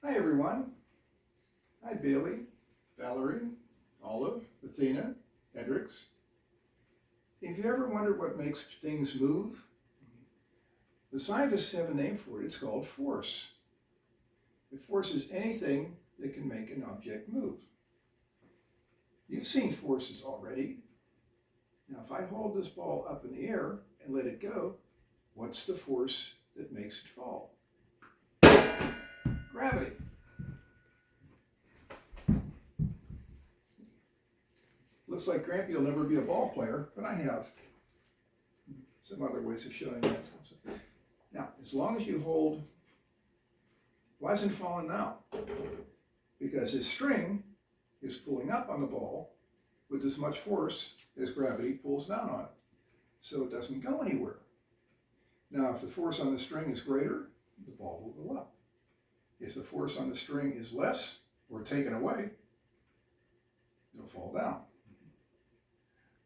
Hi everyone. Hi Bailey, Valerie, Olive, Athena, Hendricks. Have you ever wondered what makes things move? The scientists have a name for it. It's called force. The force is anything that can make an object move. You've seen forces already. Now if I hold this ball up in the air and let it go, what's the force that makes it fall? Gravity. Looks like Grampy will never be a ball player, but I have some other ways of showing that. Now, as long as you hold, why isn't it falling now? Because this string is pulling up on the ball with as much force as gravity pulls down on it. So it doesn't go anywhere. Now, if the force on the string is greater, the ball will go up. If the force on the string is less or taken away, it'll fall down.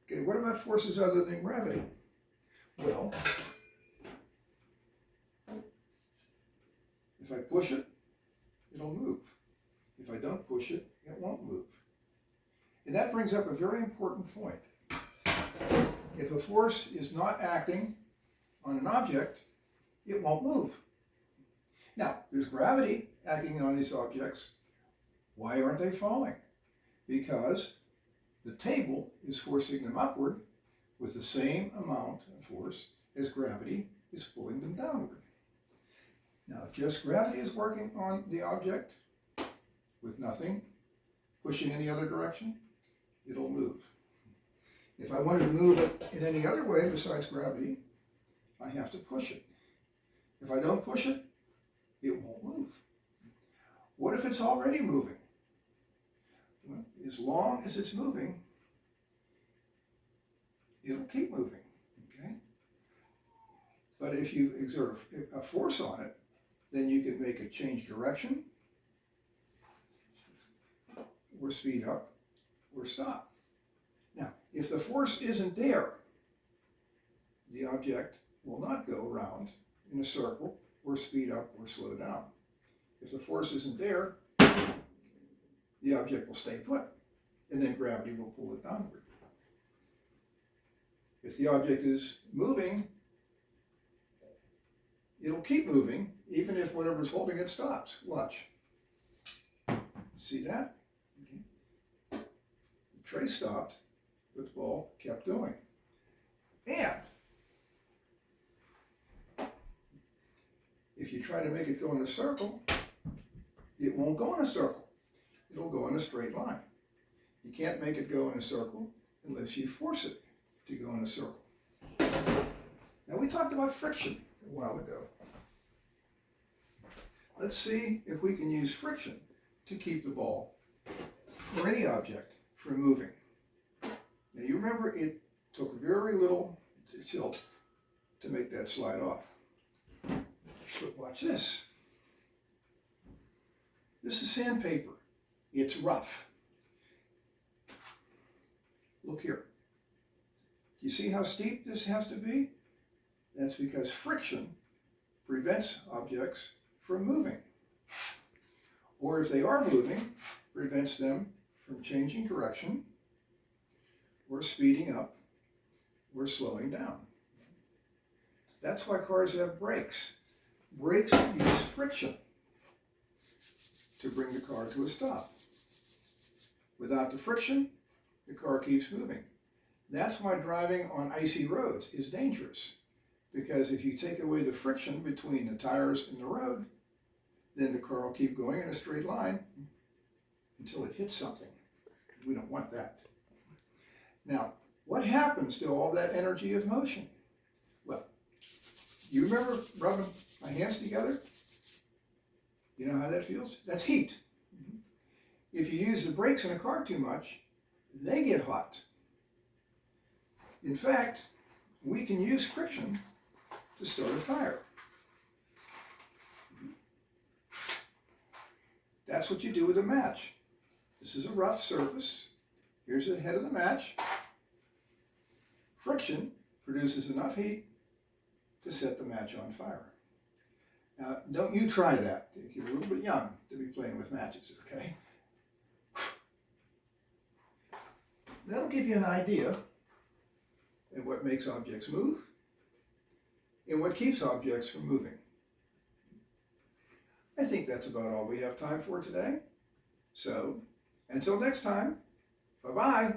Okay, what about forces other than gravity? Well, if I push it, it'll move. If I don't push it, it won't move. And that brings up a very important point. If a force is not acting on an object, it won't move. Now, there's gravity acting on these objects. Why aren't they falling? Because the table is forcing them upward with the same amount of force as gravity is pulling them downward. Now, if just gravity is working on the object with nothing pushing in the other direction, it'll move. If I wanted to move it in any other way besides gravity, I have to push it. If I don't push it, it won't move. What if it's already moving? Well, as long as it's moving, it'll keep moving, okay? But if you exert a force on it, then you can make it change direction, or speed up, or stop. Now, if the force isn't there, the object will not go around in a circle, or speed up, or slow down. If the force isn't there, the object will stay put, and then gravity will pull it downward. If the object is moving, it'll keep moving, even if whatever's holding it stops. Watch. See that? Okay. The tray stopped, but the ball kept going. And if you try to make it go in a circle, it won't go in a circle. It'll go in a straight line. You can't make it go in a circle unless you force it to go in a circle. Now, we talked about friction a while ago. Let's see if we can use friction to keep the ball or any object from moving. Now, you remember it took very little tilt to make that slide off. But watch this. This is sandpaper. It's rough. Look here. You see how steep this has to be? That's because friction prevents objects from moving. Or if they are moving, prevents them from changing direction, or speeding up, or slowing down. That's why cars have brakes. Brakes use friction to bring the car to a stop. Without the friction, the car keeps moving. That's why driving on icy roads is dangerous, because if you take away the friction between the tires and the road, then the car will keep going in a straight line until it hits something. We don't want that. Now, what happens to all that energy of motion? Well, you remember rubbing my hands together? You know how that feels? That's heat. If you use the brakes in a car too much, they get hot. In fact, we can use friction to start a fire. That's what you do with a match. This is a rough surface. Here's the head of the match. Friction produces enough heat to set the match on fire. Don't you try that. You're a little bit young to be playing with matches, okay? That'll give you an idea of what makes objects move and what keeps objects from moving. I think that's about all we have time for today. So, until next time, bye-bye.